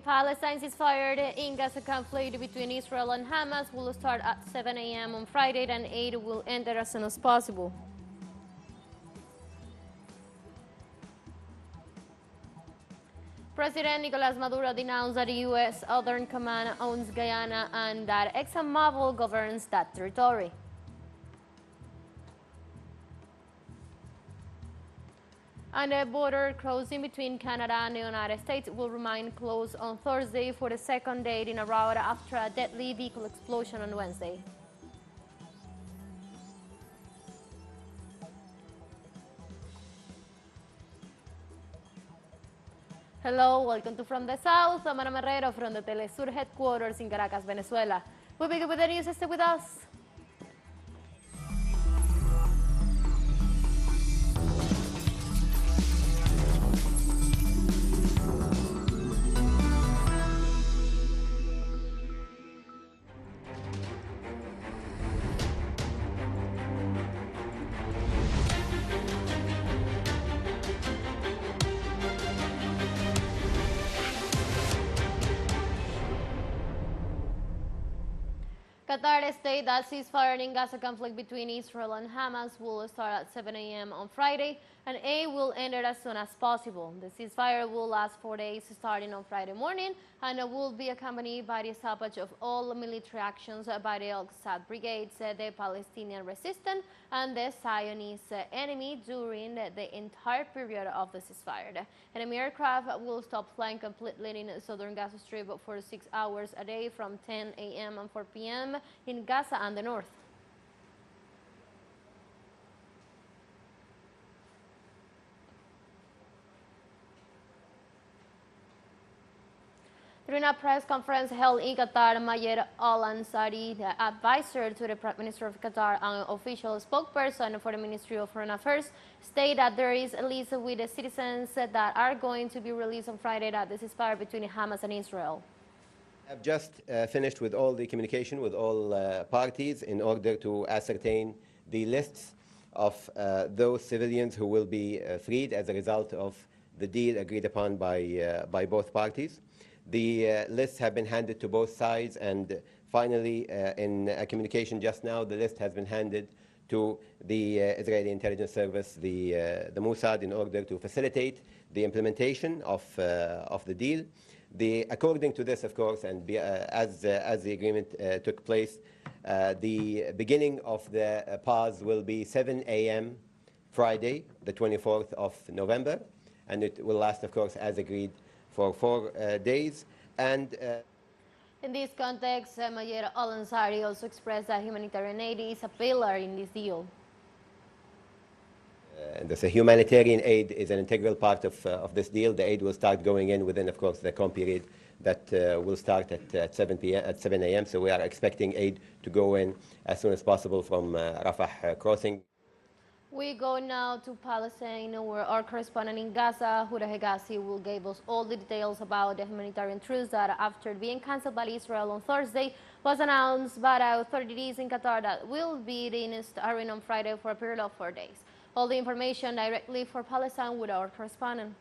Palestine ceasefire in Gaza conflict between Israel and Hamas will start at 7 a.m. on Friday, and aid will end as soon as possible. President Nicolas Maduro denounced that the U.S. Southern Command owns Guyana and that ExxonMobil governs that territory. And the border crossing between Canada and the United States will remain closed on Thursday for the second day in a row after a deadly vehicle explosion on Wednesday. Hello, welcome to From the South. I'm Ana Marrero from the teleSUR headquarters in Caracas, Venezuela. We'll begin with the news. Stay with us. Qatar stated that ceasefire in Gaza conflict between Israel and Hamas will start at 7 a.m. on Friday, and aid will end as soon as possible. The ceasefire will last 4 days, starting on Friday morning, and it will be accompanied by the stoppage of all military actions by the Al-Qassam brigades, the Palestinian resistance, and the Zionist enemy during the entire period of the ceasefire. Enemy aircraft will stop flying completely in southern Gaza Strip for 6 hours a day from 10 a.m. and 4 p.m. in Gaza and the north. During a press conference held in Qatar, Mayer Al-Ansari, the advisor to the Prime Minister of Qatar and official spokesperson for the Ministry of Foreign Affairs, stated that there is a list with the citizens that are going to be released on Friday that this is ceasefire between Hamas and Israel. I've just finished with all the communication with all parties in order to ascertain the lists of those civilians who will be freed as a result of the deal agreed upon by both parties. The lists have been handed to both sides, and finally, in a communication just now, the list has been handed to the Israeli intelligence service, the Mossad, in order to facilitate the implementation of the deal. According to this, of course, and as the agreement took place, the beginning of the pause will be 7 a.m. Friday, the 24th of November, and it will last, of course, as agreed, for 4 days. And in this context, Mayer Al-Ansari also expressed that humanitarian aid is a pillar in this deal. The humanitarian aid is an integral part of this deal. The aid will start going in within, of course, the calm period that will start at 7 a.m. So we are expecting aid to go in as soon as possible from Rafah crossing. We go now to Palestine, where our correspondent in Gaza, Huda Hegazi, will give us all the details about the humanitarian truce that, after being cancelled by Israel on Thursday, was announced by authorities in Qatar that will be starting on Friday for a period of 4 days. All the information directly for Palestine with our correspondent.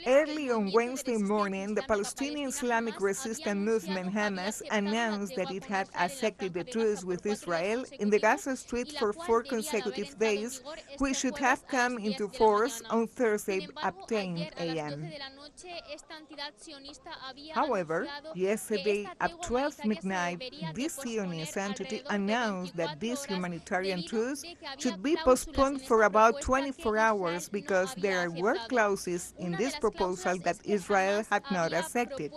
Early on Wednesday morning, the Palestinian Islamic Resistance Movement Hamas announced that it had accepted the truce with Israel in the Gaza Strip for 4 consecutive days, which should have come into force on Thursday at 10 a.m. However, yesterday at 12 midnight, this Zionist entity announced that this humanitarian truce should be postponed for about 24 hours because there were clauses in this proposal that Israel had not accepted.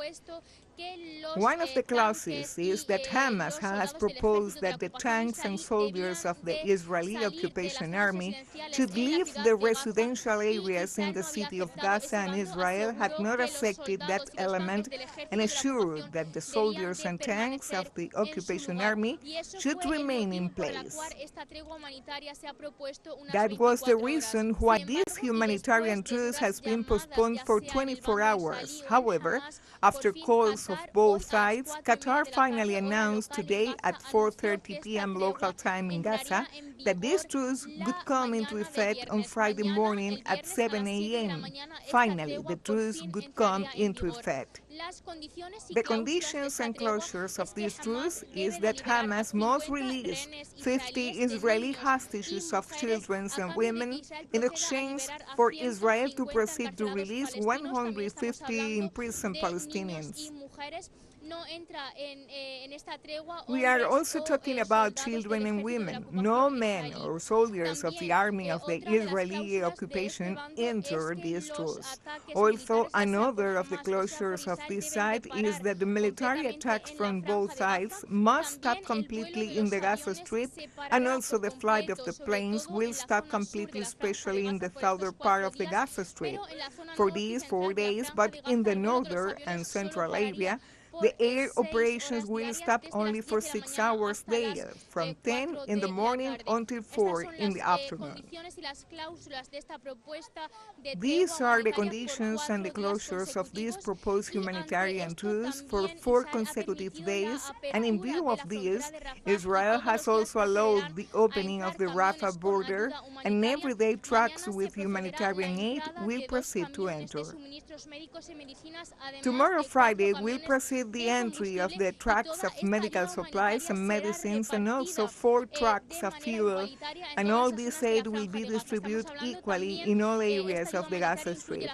One of the clauses is that Hamas has proposed that the tanks and soldiers of the Israeli occupation army should leave the residential areas in the city of Gaza, and Israel had not accepted that element and assured that the soldiers and tanks of the occupation army should remain in place. That was the reason why this humanitarian truce has been postponed for 24 hours. However, after calls leaders of both sides, Qatar finally announced today at 4:30 p.m. local time in Gaza that this truce would come into effect on Friday morning at 7 a.m. Finally, the truce would come into effect. The conditions and closures of this truce is that Hamas must release 50 Israeli hostages of children and women in exchange for Israel to proceed to release 150 imprisoned Palestinians. We are also talking about children and women. No men or soldiers of the army of the Israeli occupation enter this truce. Also, another of the closures of this site is that the military attacks from both sides must stop completely in the Gaza Strip, and also the flight of the planes will stop completely, especially in the southern part of the Gaza Strip. For these 4 days, but in the northern and central area, the air operations will stop only for 6 hours daily, from 10 in the morning until 4 in the afternoon. These are the conditions and the closures of this proposed humanitarian truce for 4 consecutive days, and in view of this, Israel has also allowed the opening of the Rafah border, and everyday trucks with humanitarian aid will proceed to enter. Tomorrow, Friday, will proceed the entry of the trucks of medical supplies and medicines, and also 4 trucks of fuel, and all this aid will be distributed equally in all areas of the Gaza Strip.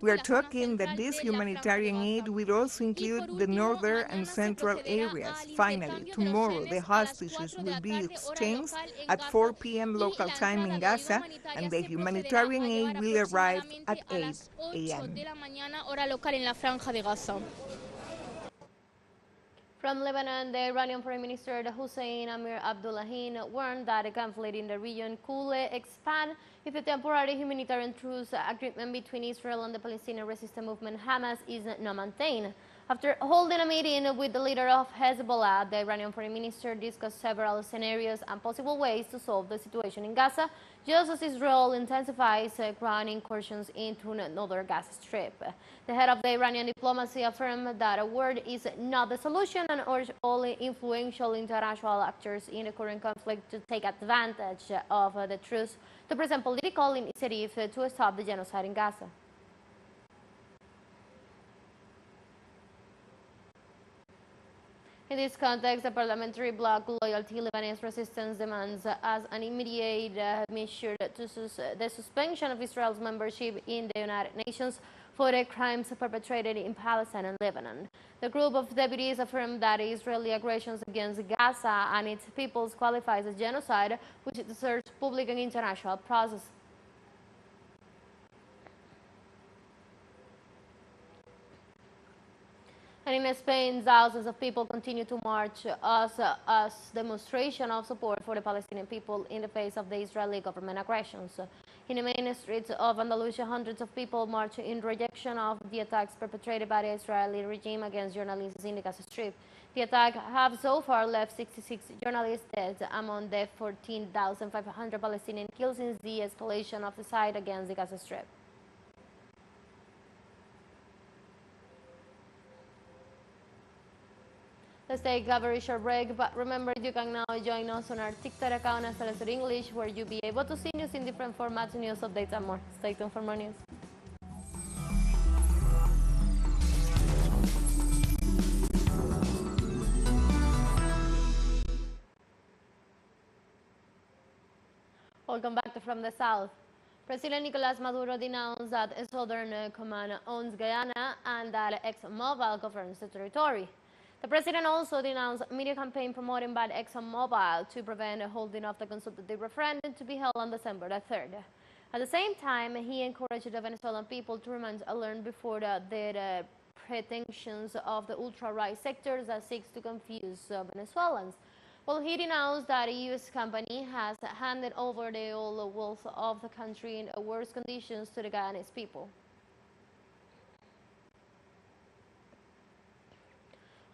We are talking that this humanitarian aid will also include the northern and central areas. Finally, tomorrow the hostages will be exchanged at 4 p.m. local time in Gaza, and the humanitarian aid will arrive at 8 a.m. From Lebanon, the Iranian Foreign Minister Hussein Amir Abdullahian warned that the conflict in the region could expand if the temporary humanitarian truce agreement between Israel and the Palestinian resistance movement Hamas is not maintained. After holding a meeting with the leader of Hezbollah, the Iranian Foreign Minister discussed several scenarios and possible ways to solve the situation in Gaza, just as Israel intensifies ground incursions into northern Gaza Strip. The head of the Iranian diplomacy affirmed that a war is not the solution and urged all influential international actors in the current conflict to take advantage of the truce to present political initiative to stop the genocide in Gaza. In this context, the parliamentary bloc Loyalty Lebanese Resistance demands as an immediate measure the suspension of Israel's membership in the United Nations for the crimes perpetrated in Palestine and Lebanon. The group of deputies affirmed that Israeli aggressions against Gaza and its peoples qualifies as genocide, which deserves public and international process. And in Spain, thousands of people continue to march as demonstration of support for the Palestinian people in the face of the Israeli government aggressions. In the main streets of Andalusia, hundreds of people march in rejection of the attacks perpetrated by the Israeli regime against journalists in the Gaza Strip. The attack have so far left 66 journalists dead among the 14,500 Palestinians killed since the escalation of the side against the Gaza Strip. Let's take a very short break, but remember you can now join us on our TikTok account as teleSUR English, where you'll be able to see news in different formats, news updates, and more. Stay tuned for more news. Welcome back to From the South. President Nicolas Maduro denounced that a Southern Command owns Guyana and that ExxonMobil governs the territory. The president also denounced a media campaign promoted by ExxonMobil to prevent the holding of the consultative referendum to be held on December the 3rd. At the same time, he encouraged the Venezuelan people to remain alert before the pretensions of the ultra-right sectors that seeks to confuse Venezuelans. Well, he denounced that a U.S. company has handed over the oil wealth of the country in worse conditions to the Guyanese people.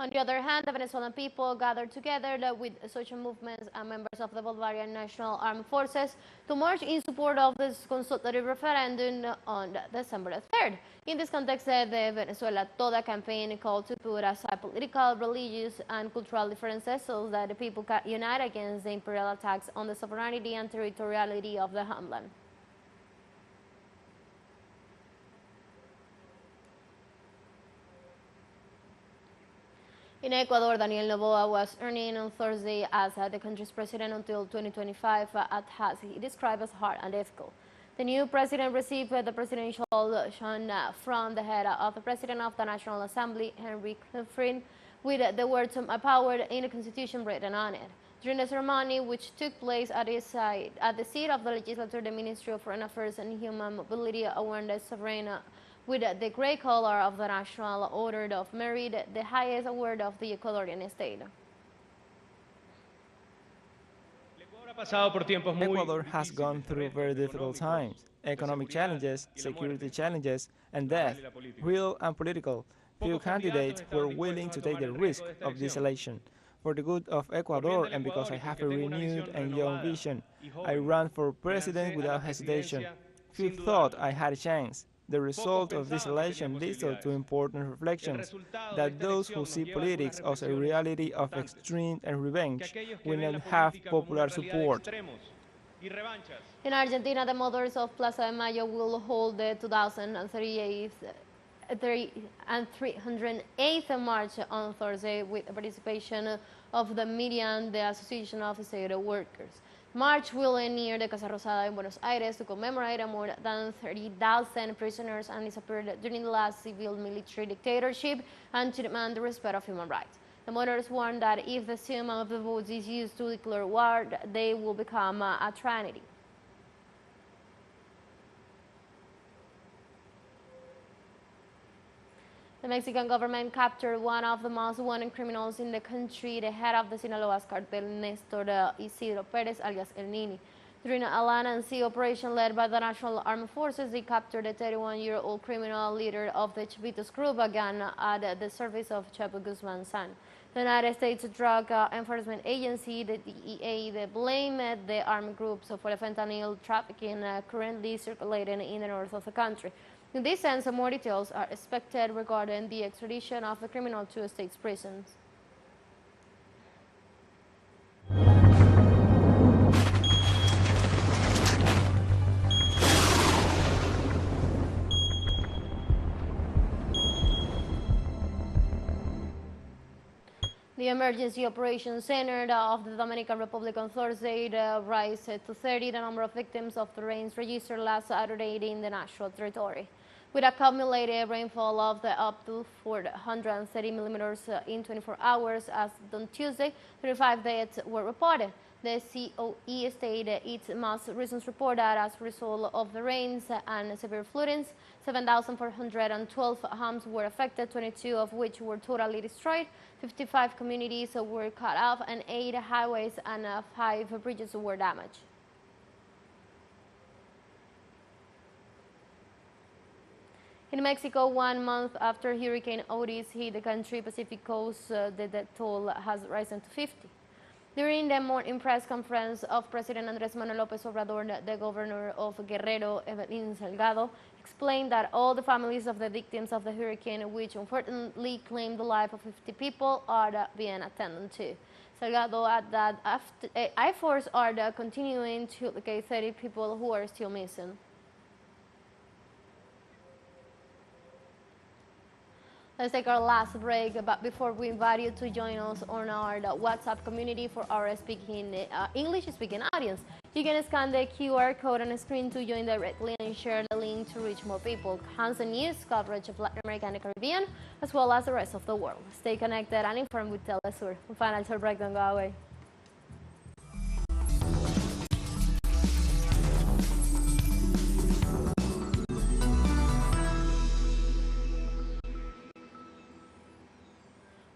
On the other hand, the Venezuelan people gathered together with social movements and members of the Bolivarian National Armed Forces to march in support of this consultative referendum on December 3rd. In this context, the Venezuela Toda campaign called to put aside political, religious, and cultural differences so that the people can unite against the imperial attacks on the sovereignty and territoriality of the homeland. In Ecuador, Daniel Noboa was earning on Thursday as the country's president until 2025 at as he described as hard and difficult. The new president received the presidential shun from the head of the president of the National Assembly, Henry Clinton, with the words "empowered" in the Constitution written on it. During the ceremony, which took place at the seat of the legislature, the Ministry of Foreign Affairs and Human Mobility awarded the sovereign with the Gray Color of the National Order of Merit, the highest award of the Ecuadorian state. Ecuador has gone through very difficult times, economic challenges, security challenges, and death, real and political. Few candidates were willing to take the risk of this election. For the good of Ecuador and because I have a renewed and young vision, I ran for president without hesitation. Few thought I had a chance. The result of this election leads to important reflections that those who see politics as a reality of extreme and revenge will not have popular support. In Argentina, the mothers of Plaza de Mayo will hold the 308th March on Thursday with the participation of the media and the Association of State Workers. March will end near the Casa Rosada in Buenos Aires to commemorate more than 30,000 prisoners and disappeared during the last civil-military dictatorship and to demand the respect of human rights. The mothers warned that if the sum of the votes is used to declare war, they will become a tragedy. The Mexican government captured one of the most wanted criminals in the country, the head of the Sinaloa's cartel, Nestor Isidro Perez, alias El Nini. During a land and sea operation led by the National Armed Forces, they captured the 31-year-old criminal leader of the Chapitos group, again at the service of Chapo Guzman's son. The United States Drug Enforcement Agency, the DEA, they blamed the armed groups for the fentanyl trafficking currently circulating in the north of the country. In this sense, more details are expected regarding the extradition of the criminal to states' prisons. The Emergency Operations Center of the Dominican Republic on Thursday raised to 30 the number of victims of the rains registered last Saturday in the national territory. With a cumulative rainfall of up to 430 millimeters in 24 hours as on Tuesday, 35 deaths were reported. The COE stated its most recent report that as a result of the rains and severe floodings, 7,412 homes were affected, 22 of which were totally destroyed, 55 communities were cut off, and 8 highways and 5 bridges were damaged. In Mexico, 1 month after Hurricane Otis hit the country Pacific coast, the death toll has risen to 50. During the morning press conference of President Andrés Manuel López Obrador, the governor of Guerrero, Evelyn Salgado, explained that all the families of the victims of the hurricane, which unfortunately claimed the life of 50 people, are being attended to. Salgado added that efforts are continuing to locate 30 people who are still missing. Let's take our last break, but before we invite you to join us on our WhatsApp community for our English-speaking audience. You can scan the QR code on the screen to join directly and share the link to reach more people. Constant news coverage of Latin America and the Caribbean, as well as the rest of the world. Stay connected and informed with teleSUR. Financial break, don't go away.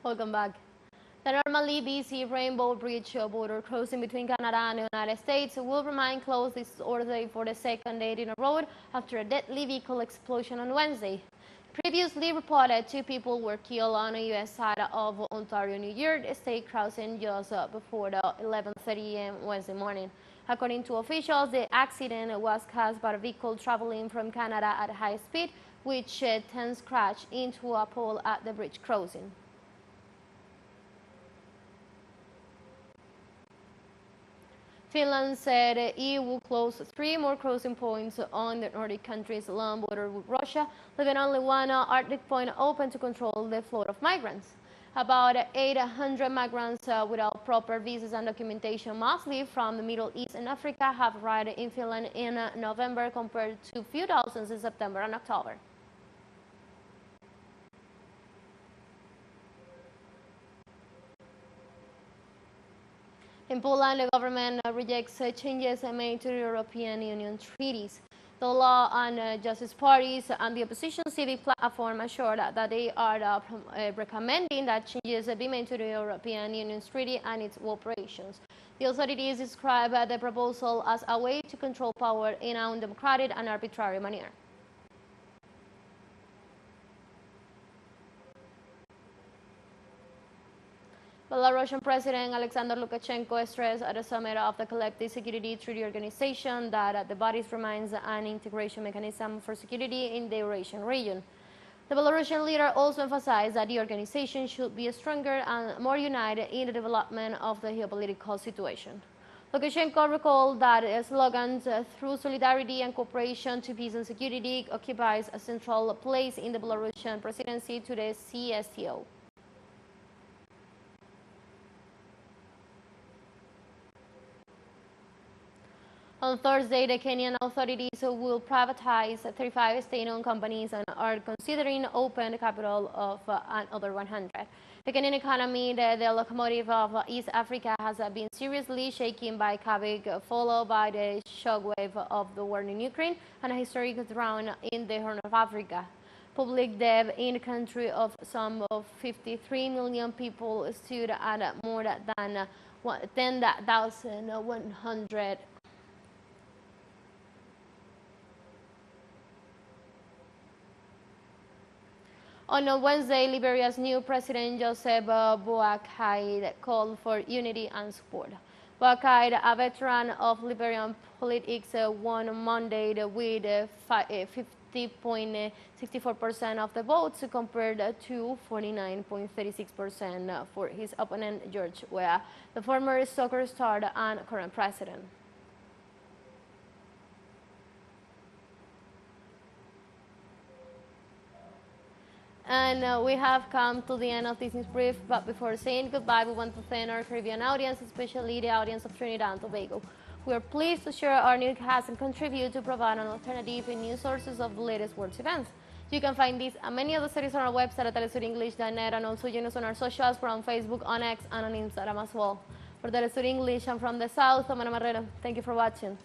Welcome back. The normally busy Rainbow Bridge border crossing between Canada and the United States will remain closed this Thursday for the second day in a row after a deadly vehicle explosion on Wednesday. previously reported 2 people were killed on the U.S. side of Ontario, New York state crossing just before the 11:30 a.m. Wednesday morning. According to officials, the accident was caused by a vehicle traveling from Canada at high speed, which then crashed into a pole at the bridge crossing. Finland said it will close 3 more crossing points on the Nordic country's long border with Russia, leaving only one Arctic point open to control the flow of migrants. About 800 migrants without proper visas and documentation, mostly from the Middle East and Africa, have arrived in Finland in November compared to a few thousands in September and October. In Poland, the government rejects changes made to the European Union treaties. The Law and Justice parties and the opposition civic platform assured that they are recommending that changes be made to the European Union's treaty and its operations. The authorities describe the proposal as a way to control power in an undemocratic and arbitrary manner. Belarusian President Alexander Lukashenko stressed at the summit of the Collective Security Treaty Organization that the body remains an integration mechanism for security in the Eurasian region. The Belarusian leader also emphasized that the organization should be stronger and more united in the development of the geopolitical situation. Lukashenko recalled that slogans through solidarity and cooperation to peace and security occupies a central place in the Belarusian presidency to the CSTO. On Thursday, the Kenyan authorities will privatize 35 state-owned companies and are considering open the capital of another 100. The Kenyan economy, the locomotive of East Africa, has been seriously shaken by COVID, followed by the shockwave of the war in Ukraine and a historic drought in the Horn of Africa. Public debt in the country of some of 53 million people stood at more than 10,100. On Wednesday, Liberia's new president, Joseph Boakai, called for unity and support. Boakai, a veteran of Liberian politics, won Monday with 50.64% of the votes compared to 49.36% for his opponent, George Weah, the former soccer star and current president. And we have come to the end of this news brief, but before saying goodbye, we want to thank our Caribbean audience, especially the audience of Trinidad and Tobago. We are pleased to share our newscasts and contribute to provide an alternative in news sources of the latest world events. You can find these and many other series on our website at telesurenglish.net, and also join us on our socials. We're on Facebook, on X, and on Instagram as well. For Telesur English, I'm from the South, I'm Ana Marrero. Thank you for watching.